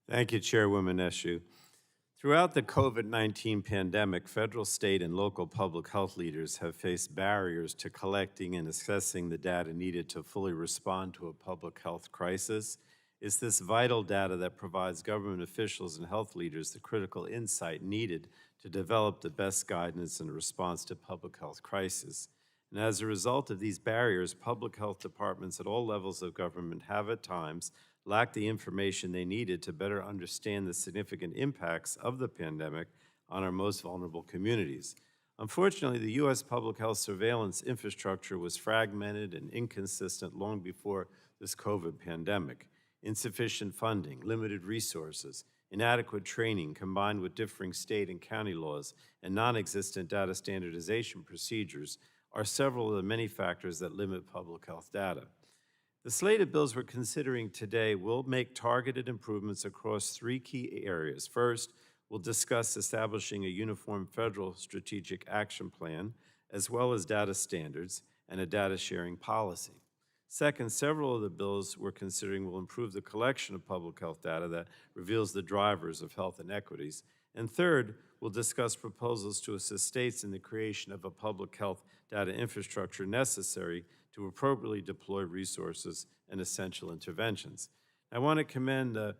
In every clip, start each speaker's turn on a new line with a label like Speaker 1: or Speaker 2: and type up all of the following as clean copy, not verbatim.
Speaker 1: Thank you, Chairwoman Eshoo. Throughout the COVID-19 pandemic, federal, state, and local public health leaders have faced barriers to collecting and assessing the data needed to fully respond to a public health crisis. It's this vital data that provides government officials and health leaders the critical insight needed to develop the best guidance in response to public health crises. And as a result of these barriers, public health departments at all levels of government have at times lacked the information they needed to better understand the significant impacts of the pandemic on our most vulnerable communities. Unfortunately, the U.S. public health surveillance infrastructure was fragmented and inconsistent long before this COVID pandemic. Insufficient funding, limited resources, inadequate training combined with differing state and county laws, and non-existent data standardization procedures are several of the many factors that limit public health data. The slate of bills we're considering today will make targeted improvements across three key areas. First, we'll discuss establishing a uniform federal strategic action plan, as well as data standards and a data sharing policy. Second, several of the bills we're considering will improve the collection of public health data that reveals the drivers of health inequities. And third, we'll discuss proposals to assist states in the creation of a public health data infrastructure necessary to appropriately deploy resources and essential interventions. I want to commend the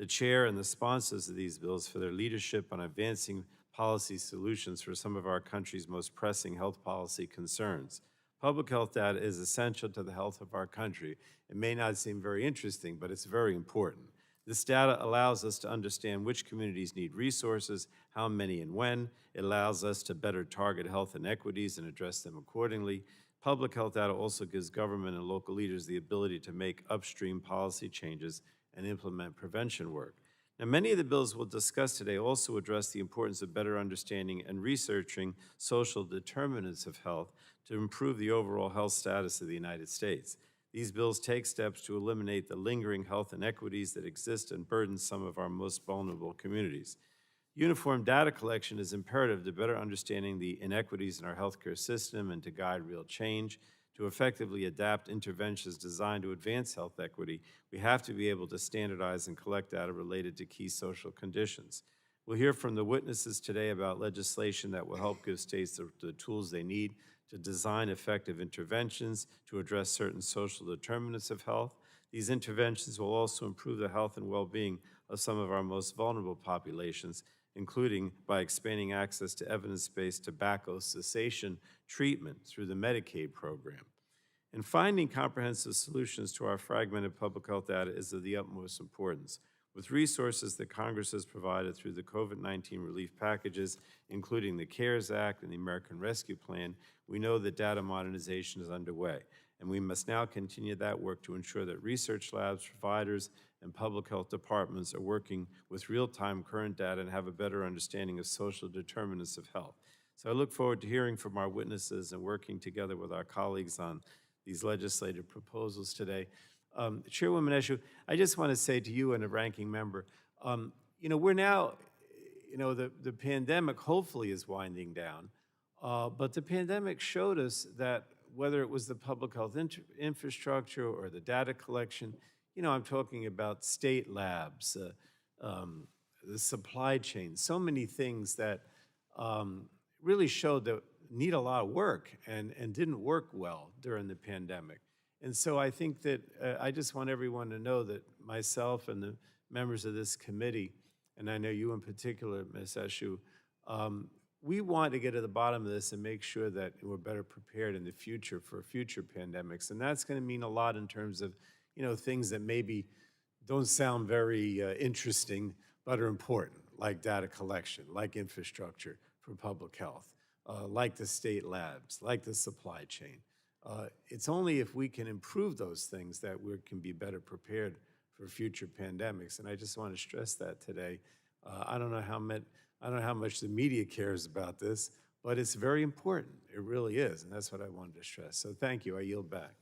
Speaker 1: chair and the sponsors of these bills for their leadership on advancing policy solutions for some of our country's most pressing health policy concerns. Public health data is essential to the health of our country. It may not seem very interesting, but it's very important. This data allows us to understand which communities need resources, how many and when. It allows us to better target health inequities and address them accordingly. Public health data also gives government and local leaders the ability to make upstream policy changes and implement prevention work. Now, many of the bills we'll discuss today also address the importance of better understanding and researching social determinants of health to improve the overall health status of the United States. These bills take steps to eliminate the lingering health inequities that exist and burden some of our most vulnerable communities. Uniform data collection is imperative to better understanding the inequities in our healthcare system and to guide real change. To effectively adapt interventions designed to advance health equity, we have to be able to standardize and collect data related to key social conditions. We'll hear from the witnesses today about legislation that will help give states the tools they need to design effective interventions to address certain social determinants of health. These interventions will also improve the health and well-being of some of our most vulnerable populations, including by expanding access to evidence-based tobacco cessation treatment through the Medicaid program. And finding comprehensive solutions to our fragmented public health data is of the utmost importance. With resources that Congress has provided through the COVID-19 relief packages, including the CARES Act and the American Rescue Plan, we know that data modernization is underway. And we must now continue that work to ensure that research labs, providers, and public health departments are working with real-time current data and have a better understanding of social determinants of health. So I look forward to hearing from our witnesses and working together with our colleagues on these legislative proposals today. Chairwoman Eshoo, I just want to say to you and the ranking member, we're now, the pandemic hopefully is winding down, but the pandemic showed us that whether it was the public health infrastructure or the data collection, I'm talking about state labs, the supply chain, so many things that really showed that need a lot of work and didn't work well during the pandemic. And so I think that I just want everyone to know that myself and the members of this committee, and I know you in particular, Ms. Eshoo, we want to get to the bottom of this and make sure that we're better prepared in the future for future pandemics. And that's going to mean a lot in terms of, things that maybe don't sound very interesting, but are important, like data collection, like infrastructure for public health, like the state labs, like the supply chain. It's only if we can improve those things that we can be better prepared for future pandemics. And I just want to stress that today. I don't know how much the media cares about this, but it's very important. It really is, and that's what I wanted to stress. So thank you. I yield back.